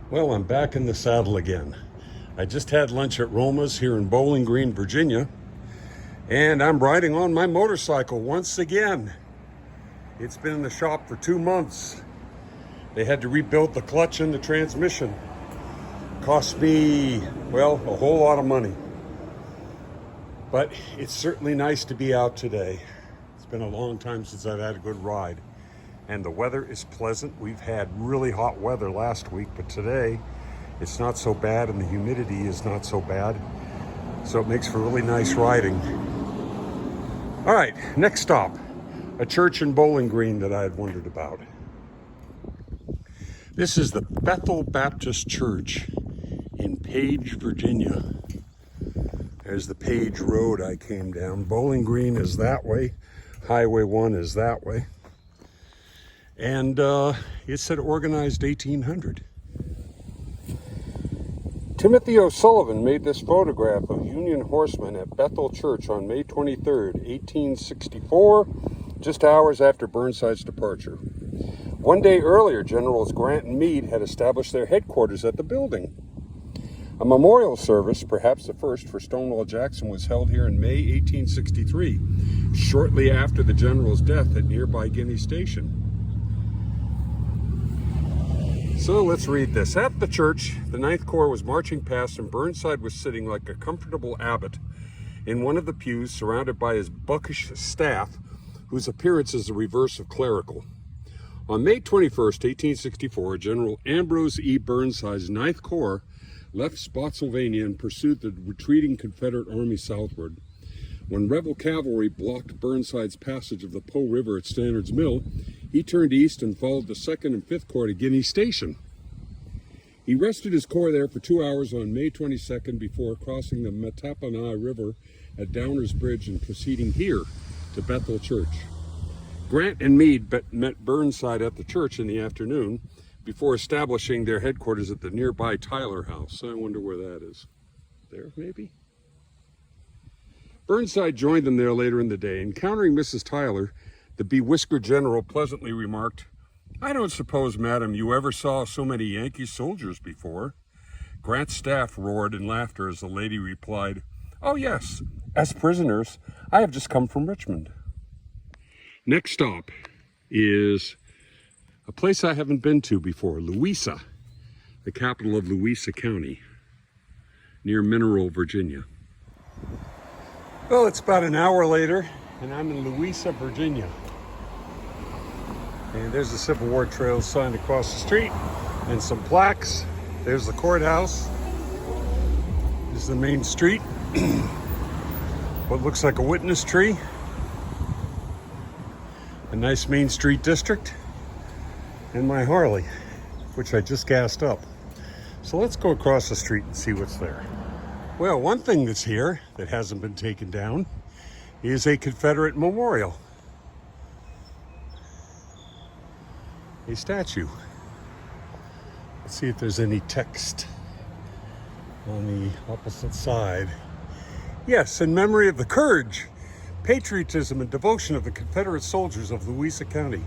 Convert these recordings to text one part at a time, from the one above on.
Well, I'm back in the saddle again. I just had lunch at Roma's here in Bowling Green, Virginia, and I'm riding on my motorcycle once again. It's been in the shop for 2 months. They had to rebuild the clutch and the transmission. Cost me, well, a whole lot of money. But it's certainly nice to be out today. It's been a long time since I've had a good ride. And the weather is pleasant. We've had really hot weather last week, but today it's not so bad and the humidity is not so bad. So it makes for really nice riding. All right, next stop, a church in Bowling Green that I had wondered about. This is the Bethel Baptist Church in Paige, Virginia. There's the Paige Road I came down. Bowling Green is that way. Highway 1 is that way. And it said organized 1800. Timothy O'Sullivan made this photograph of Union horsemen at Bethel Church on May 23rd, 1864, just hours after Burnside's departure. One day earlier, Generals Grant and Meade had established their headquarters at the building. A memorial service, perhaps the first for Stonewall Jackson, was held here in May 1863, shortly after the general's death at nearby Guinea Station. So let's read this. At the church, the Ninth Corps was marching past and Burnside was sitting like a comfortable abbot in one of the pews surrounded by his buckish staff, whose appearance is the reverse of clerical. On May 21st, 1864, General Ambrose E. Burnside's Ninth Corps left Spotsylvania and pursued the retreating Confederate Army southward. When rebel cavalry blocked Burnside's passage of the Po River at Stannard's Mill, he turned east and followed the 2nd and 5th Corps to Guinea Station. He rested his corps there for 2 hours on May 22nd before crossing the Mattaponi River at Downers Bridge and proceeding here to Bethel Church. Grant and Meade met Burnside at the church in the afternoon before establishing their headquarters at the nearby Tyler House. I wonder where that is. There, maybe? Burnside joined them there later in the day. Encountering Mrs. Tyler, the bewhiskered general pleasantly remarked, "I don't suppose, madam, you ever saw so many Yankee soldiers before?" Grant's staff roared in laughter as the lady replied, "Oh yes, as prisoners. I have just come from Richmond." Next stop is a place I haven't been to before, Louisa, the capital of Louisa County, near Mineral, Virginia. Well, it's about an hour later, and I'm in Louisa, Virginia. And there's the Civil War Trail sign across the street, and some plaques. There's the courthouse. This is the main street. What looks like a witness tree. A nice Main Street district. And my Harley, which I just gassed up. So let's go across the street and see what's there. Well, one thing that's here that hasn't been taken down is a Confederate memorial. A statue. Let's see if there's any text on the opposite side. Yes, in memory of the courage, patriotism, and devotion of the Confederate soldiers of Louisa County,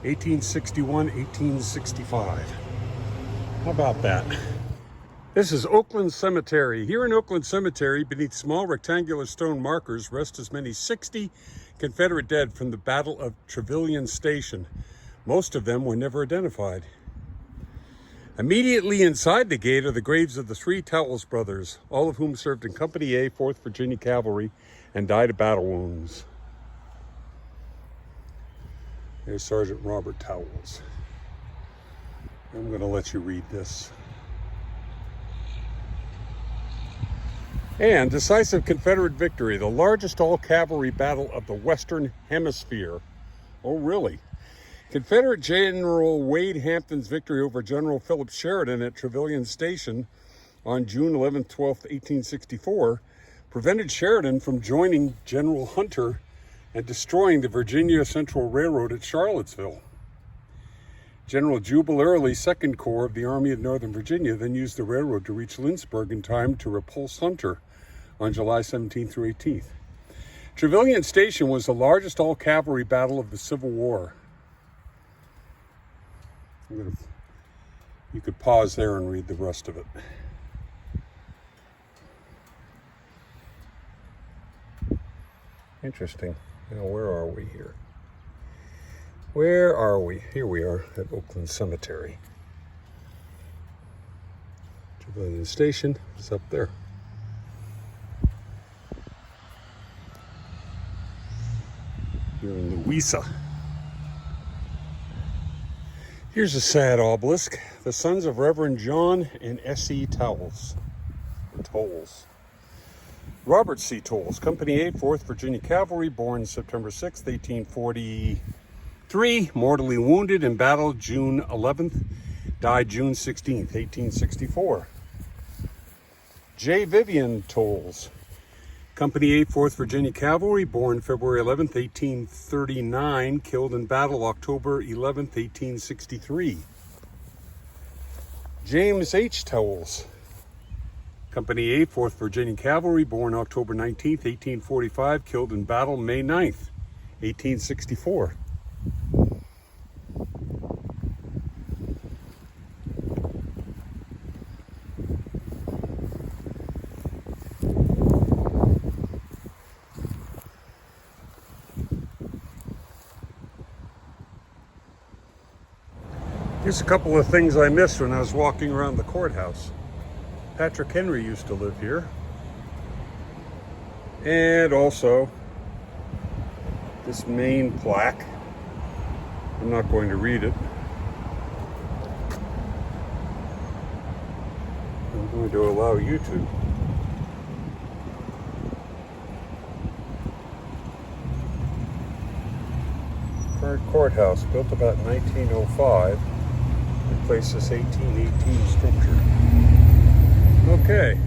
1861-1865. How about that? This is Oakland Cemetery. Here in Oakland Cemetery, beneath small rectangular stone markers, rest as many 60 Confederate dead from the Battle of Trevilian Station. Most of them were never identified. Immediately inside the gate are the graves of the 3 Towles brothers, all of whom served in Company A, 4th Virginia Cavalry, and died of battle wounds. There's Sergeant Robert Towles. I'm going to let you read this. And decisive Confederate victory, the largest all-cavalry battle of the Western Hemisphere. Oh, really? Confederate General Wade Hampton's victory over General Philip Sheridan at Trevilian Station on June 11, 12, 1864, prevented Sheridan from joining General Hunter and destroying the Virginia Central Railroad at Charlottesville. General Jubal Early's 2nd Corps of the Army of Northern Virginia then used the railroad to reach Lynchburg in time to repulse Hunter on July 17th through 18th. Trevilian Station was the largest all-cavalry battle of the Civil War. I'm going to You could pause there and read the rest of it. Interesting. Now, where are we here? Where are we? Here we are at Oakland Cemetery. Jubilee Station is up there. Here in Louisa. Here's a sad obelisk. The sons of Reverend John and S.E. Tolles. Robert C. Tolles, Company 8, 4th Virginia Cavalry, born September 6, 1843, mortally wounded in battle June 11th, died June 16, 1864. J. Vivian Tolles, Company 8, 4th Virginia Cavalry, born February 11th, 1839, killed in battle October 11th, 1863. James H. Tolles, Company 8, 4th Virginia Cavalry, born October 19th, 1845, killed in battle May 9th, 1864. Here's a couple of things I missed when I was walking around the courthouse. Patrick Henry used to live here. And also this main plaque. I'm not going to read it. I'm going to allow you to. Current courthouse, built about 1905. Replaces 1818 structure. Okay.